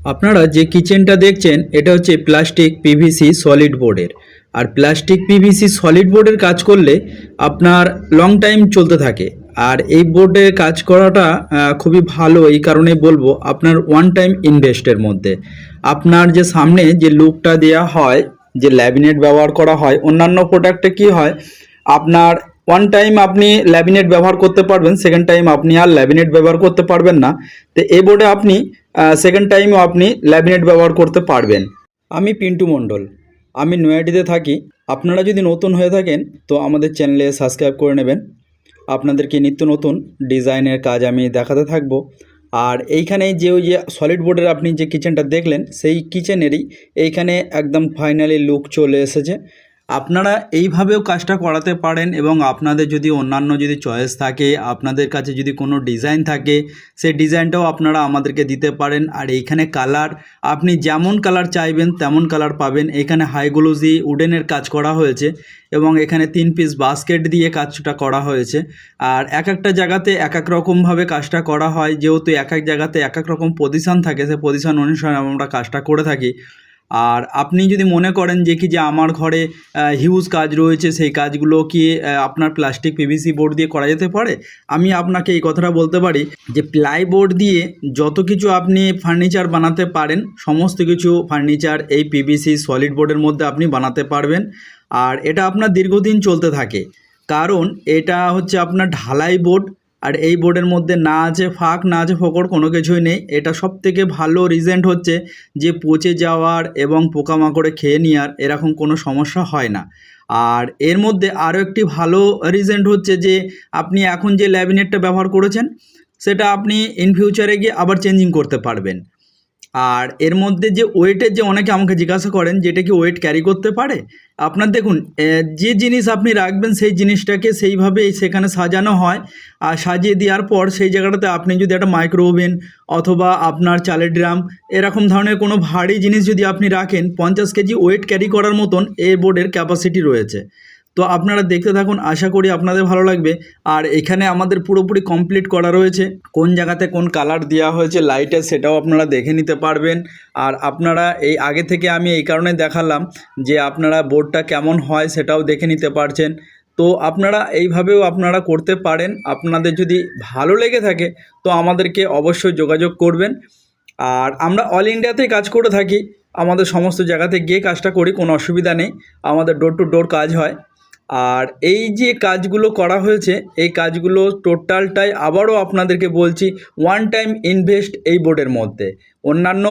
আপনারা যে কিচেনটা দেখছেন এটা হচ্ছে প্লাস্টিক পিভিসি সলিড বোর্ডের। আর প্লাস্টিক পিভিসি সলিড বোর্ডের কাজ করলে আপনার লং টাইম চলতে থাকে। আর এই বোর্ডে কাজ করাটা খুবই ভালো, এই কারণে বলবো আপনার ওয়ান টাইম ইনভেস্টের মধ্যে আপনার যে সামনে যে লুকটা দেওয়া হয়, যে ল্যামিনেট ব্যবহার করা হয় অন্যান্য প্রোডাক্টে কি হয়, আপনার ওয়ান টাইম আপনি ল্যামিনেট ব্যবহার করতে পারবেন, সেকেন্ড টাইম আপনি আর ল্যামিনেট ব্যবহার করতে পারবেন না। তো এই বোর্ডে আপনি সেকেন্ড টাইমও আপনি ল্যামিনেট ব্যবহার করতে পারবেন। আমি পিন্টু মণ্ডল, আমি নয়াডিতে থাকি। আপনারা যদি নতুন হয়ে থাকেন তো আমাদের চ্যানেলে সাবস্ক্রাইব করে নেবেন। আপনাদেরকে নিত্য নতুন ডিজাইনের কাজ আমি দেখাতে থাকবো। আর এইখানে যে ওই যে সলিড বোর্ডের আপনি যে কিচেনটা দেখলেন সেই কিচেনেরই এইখানে একদম ফাইনালি লুক চলে এসেছে। আপনারা এইভাবেও কাজটা করাতে পারেন এবং আপনাদের যদি অন্যান্য যদি চয়েস থাকে, আপনাদের কাছে যদি কোনো ডিজাইন থাকে, সেই ডিজাইনটাও আপনারা আমাদেরকে দিতে পারেন। আর এইখানে কালার আপনি যেমন কালার চাইবেন তেমন কালার পাবেন। এখানে হাইগ্লোসি উডেনের কাজ করা হয়েছে এবং এখানে 3 পিস বাস্কেট দিয়ে কাজটা করা হয়েছে। আর এক একটা জায়গাতে এক এক রকমভাবে কাজটা করা হয়, যেহেতু এক এক জায়গাতে এক এক রকম পজিশান থাকে, সেই পজিশান অনুসারে আমরা কাজটা করে থাকি। আর আপনি যদি মনে করেন যে কি যে আমার ঘরে হিউজ কাজ রয়েছে, সেই কাজগুলো কি আপনার প্লাস্টিক পিভিসি বোর্ড দিয়ে করা যেতে পারে, আমি আপনাকে এই কথাটা বলতে পারি যে প্লাই বোর্ড দিয়ে যত কিছু আপনি ফার্নিচার বানাতে পারেন সমস্ত কিছু ফার্নিচার এই পিভিসি সলিড বোর্ডের মধ্যে আপনি বানাতে পারবেন। আর এটা আপনার দীর্ঘদিন চলতে থাকে, কারণ এটা হচ্ছে আপনার ঢালাই বোর্ড। আর এই বোর্ডের মধ্যে না আছে ফাঁক, না আছে ফোকর, কোনো কিছুই নেই। এটা সব থেকে ভালো রিজেন্ট হচ্ছে যে পচে যাওয়ার এবং পোকামাকড়ে খেয়ে নেওয়ার এরকম কোনো সমস্যা হয় না। আর এর মধ্যে আরও একটি ভালো রিজেন্ট হচ্ছে যে আপনি এখন যে ল্যামিনেটটা ব্যবহার করেছেন সেটা আপনি ইন ফিউচারে গিয়ে আবার চেঞ্জিং করতে পারবেন। আর এর মধ্যে যে ওয়েটের, যে অনেকে আমাকে জিজ্ঞাসা করেন যেটা কি ওয়েট ক্যারি করতে পারে, আপনার দেখুন যে জিনিস আপনি রাখবেন সেই জিনিসটাকে সেইভাবেই সেখানে সাজানো হয়। আর সাজিয়ে দেওয়ার পর সেই জায়গাটাতে আপনি যদি একটা মাইক্রো ওভেন অথবা আপনার চালের ড্রাম এরকম ধরনের কোনো ভারী জিনিস যদি আপনি রাখেন, 50 কেজি ওয়েট ক্যারি করার মতন এই বোর্ডের ক্যাপাসিটি রয়েছে। তো আপনারা দেখতে থাকুন, আশা করি আপনাদের ভালো লাগবে। আর এখানে আমাদের পুরোপুরি কমপ্লিট করা রয়েছে, কোন জায়গাতে কোন কালার দেওয়া হয়েছে লাইটের সেটাও আপনারা দেখে নিতে পারবেন। আর আপনারা এই আগে থেকে আমি এই কারণে দেখালাম যে আপনারা বোর্ডটা কেমন হয় সেটাও দেখে নিতে পারছেন। তো আপনারা এইভাবেও আপনারা করতে পারেন। আপনাদের যদি ভালো লেগে থাকে তো আমাদেরকে অবশ্যই যোগাযোগ করবেন। আর আমরা অল ইন্ডিয়াতেই কাজ করে থাকি, আমাদের সমস্ত জায়গাতে গিয়ে কাজটা করি, কোনো অসুবিধা নেই। আমাদের ডোর টু ডোর কাজ হয়। আর এই যে কাজগুলো করা হয়েছে এই কাজগুলো টোটালটাই আবারও আপনাদেরকে বলছি ওয়ান টাইম ইনভেস্ট এই বোর্ডের মধ্যে। অন্যান্য